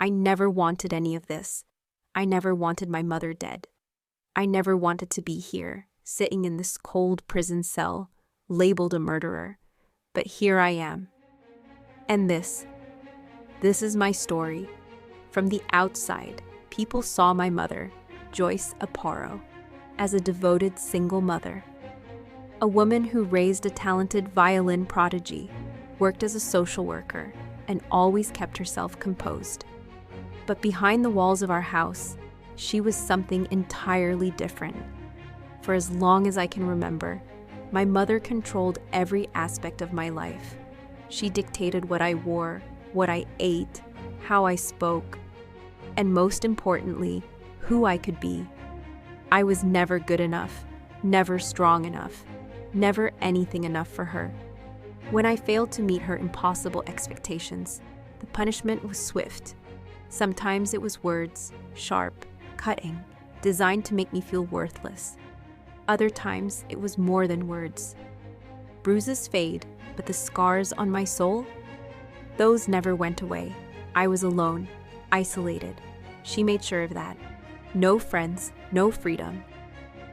I never wanted any of this. I never wanted my mother dead. I never wanted to be here, sitting in this cold prison cell, labeled a murderer. But here I am. And this is my story. From the outside, people saw my mother, Joyce Aparo, as a devoted single mother. A woman who raised a talented violin prodigy, worked as a social worker, and always kept herself composed. But behind the walls of our house, she was something entirely different. For as long as I can remember, my mother controlled every aspect of my life. She dictated what I wore, what I ate, how I spoke, and most importantly, who I could be. I was never good enough, never strong enough, never anything enough for her. When I failed to meet her impossible expectations, the punishment was swift. Sometimes it was words, sharp, cutting, designed to make me feel worthless. Other times it was more than words. Bruises fade, but the scars on my soul, those never went away. I was alone, isolated. She made sure of that. No friends, no freedom.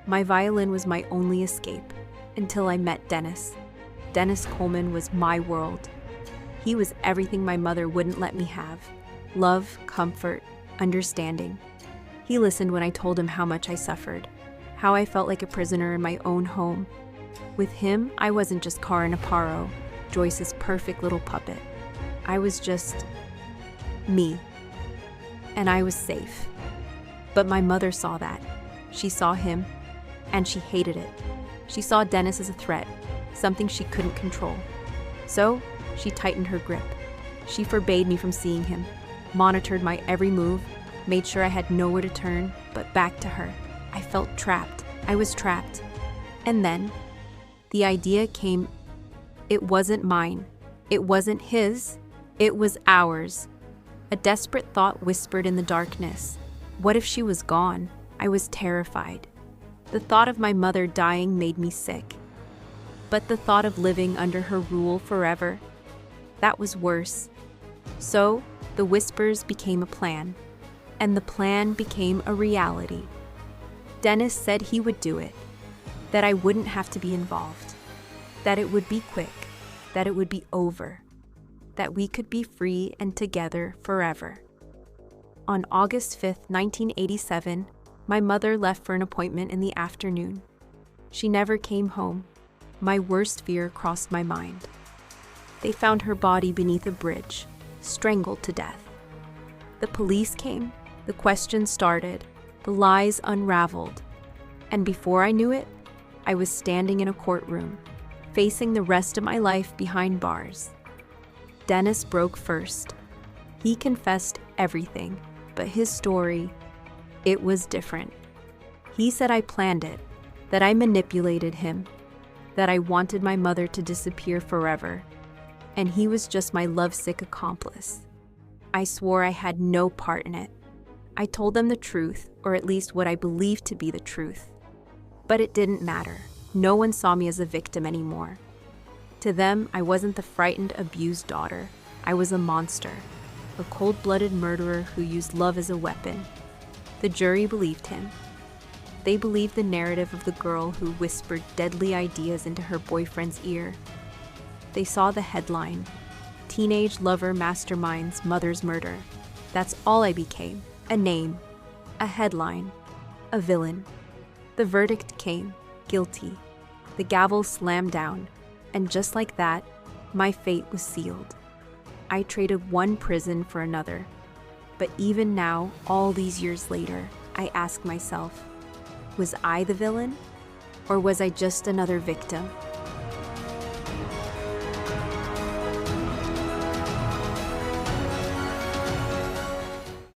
My violin was my only escape, until I met Dennis. Dennis Coleman was my world. He was everything my mother wouldn't let me have. Love, comfort, understanding. He listened when I told him how much I suffered, how I felt like a prisoner in my own home. With him, I wasn't just Karin Aparo, Joyce's perfect little puppet. I was just me. And I was safe. But my mother saw that. She saw him, and she hated it. She saw Dennis as a threat, something she couldn't control. So, she tightened her grip. She forbade me from seeing him, monitored my every move, made sure I had nowhere to turn but back to her. I felt trapped. I was trapped. And then, the idea came. It wasn't mine. It wasn't his. It was ours. A desperate thought whispered in the darkness. What if she was gone? I was terrified. The thought of my mother dying made me sick. But the thought of living under her rule forever, that was worse. So, the whispers became a plan, and the plan became a reality. Dennis said he would do it, that I wouldn't have to be involved, that it would be quick, that it would be over, that we could be free and together forever. On August 5th, 1987, my mother left for an appointment in the afternoon. She never came home. My worst fear crossed my mind. They found her body beneath a bridge, strangled to death. The police came, the questions started, the lies unraveled, and before I knew it, I was standing in a courtroom, facing the rest of my life behind bars. Dennis broke first. He confessed everything, but his story, it was different. He said I planned it, that I manipulated him, that I wanted my mother to disappear forever, and he was just my lovesick accomplice. I swore I had no part in it. I told them the truth, or at least what I believed to be the truth. But it didn't matter. No one saw me as a victim anymore. To them, I wasn't the frightened, abused daughter. I was a monster, a cold-blooded murderer who used love as a weapon. The jury believed him. They believed the narrative of the girl who whispered deadly ideas into her boyfriend's ear. They saw the headline, "Teenage Lover Mastermind's Mother's Murder." That's all I became. A name, a headline, a villain. The verdict came, guilty. The gavel slammed down, and just like that, my fate was sealed. I traded one prison for another. But even now, all these years later, I ask myself, was I the villain? Or was I just another victim?